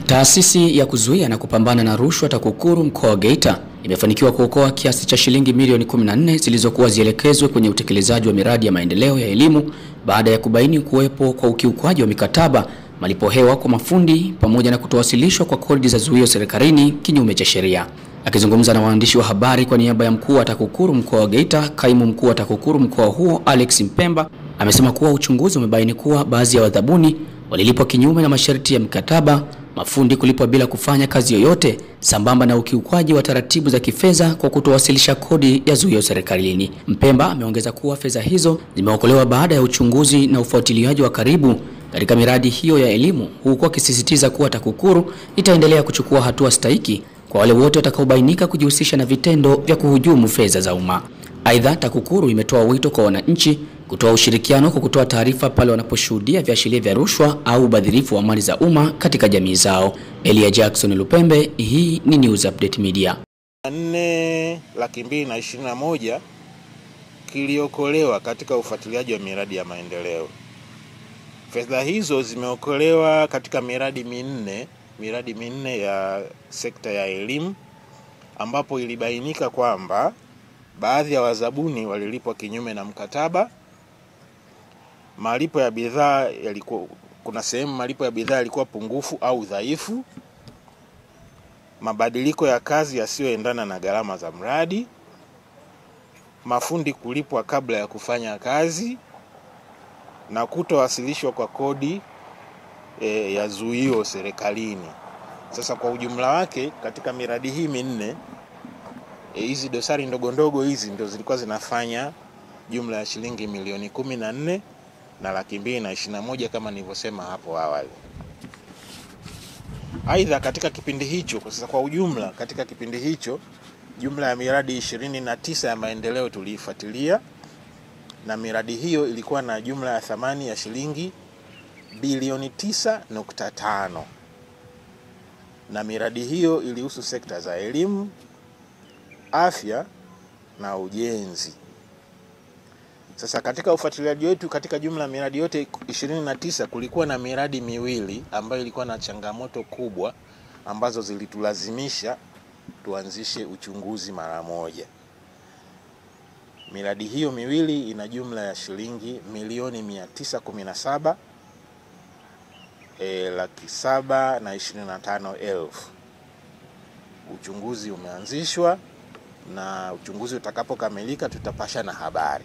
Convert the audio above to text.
Taasisi ya kuzuia na kupambana na rushwa TAKUKURU mkoa wa Geita imefanikiwa kuokoa kiasi cha shilingi milioni 14 zilizokuwa zielekezwe kwenye utekelezaji wa miradi ya maendeleo ya elimu baada ya kubaini kuwepo kwa ukiukwaji wa mikataba, malipo hewa kwa mafundi pamoja na kutowasilishwa kwa kodi za zuio serikalini kinyume cha sheria. Akizungumza na waandishi wa habari kwa niaba ya mkuu wa TAKUKURU mkoa wa Geita, kaimu mkuu wa TAKUKURU mkoa huo Alex Mpemba amesema kuwa uchunguzi umebaini kuwa baadhi ya wadhabuni walilipwa kinyume na masharti ya mkataba, mafundi kulipwa bila kufanya kazi yoyote, sambamba na ukiukwaji wa taratibu za kifedha kwa kutowasilisha kodi ya zuio serikalini. Mpemba ameongeza kuwa fedha hizo zimeokolewa baada ya uchunguzi na ufuatiliaji wa karibu katika miradi hiyo ya elimu, huku akisisitiza kuwa TAKUKURU itaendelea kuchukua hatua stahiki kwa wale wote watakaobainika kujihusisha na vitendo vya kuhujumu fedha za umma. Aidha, TAKUKURU imetoa wito kwa wananchi kutoa ushirikiano kwa kutoa taarifa pale wanaposhuhudia viashiria vya rushwa au ubadhirifu wa mali za umma katika jamii zao. Elia Jackson Lupembe, hii ni News Update Media. 4,221 kiliokolewa katika ufuatiliaji wa miradi ya maendeleo. Fedha hizo zimeokolewa katika miradi minne ya sekta ya elimu, ambapo ilibainika kwamba baadhi ya wazabuni walilipwa kinyume na mkataba. Malipo ya bidhaa yalikuwa, kuna sehemu malipo ya bidhaa yalikuwa pungufu au dhaifu. Mabadiliko ya kazi yasiyoendana na gharama za mradi. Mafundi kulipwa kabla ya kufanya kazi na kutowasilishwa kwa kodi ya zuio serikalini. Sasa kwa ujumla wake katika miradi hii minne, hizi dosari ndogo hizi ndio zilikuwa zinafanya jumla ya shilingi milioni 14 na 221 kama nilivyosema hapo awali. Aidha, katika kipindi hicho, sasa kwa ujumla katika kipindi hicho, jumla ya miradi 29 ya maendeleo tuliifuatilia, na miradi hiyo ilikuwa na jumla ya thamani ya shilingi bilioni 9.5. Na miradi hiyo ilihusu sekta za elimu, afya na ujenzi. Sasa katika ufuatiliaji wetu katika jumla miradi yote 29, kulikuwa na miradi miwili ambayo ilikuwa na changamoto kubwa ambazo zilitulazimisha tuanzishe uchunguzi mara moja. Miradi hiyo miwili ina jumla ya shilingi milioni 917 725,000. Uchunguzi umeanzishwa na uchunguzi utakapokamilika tutapasha na habari.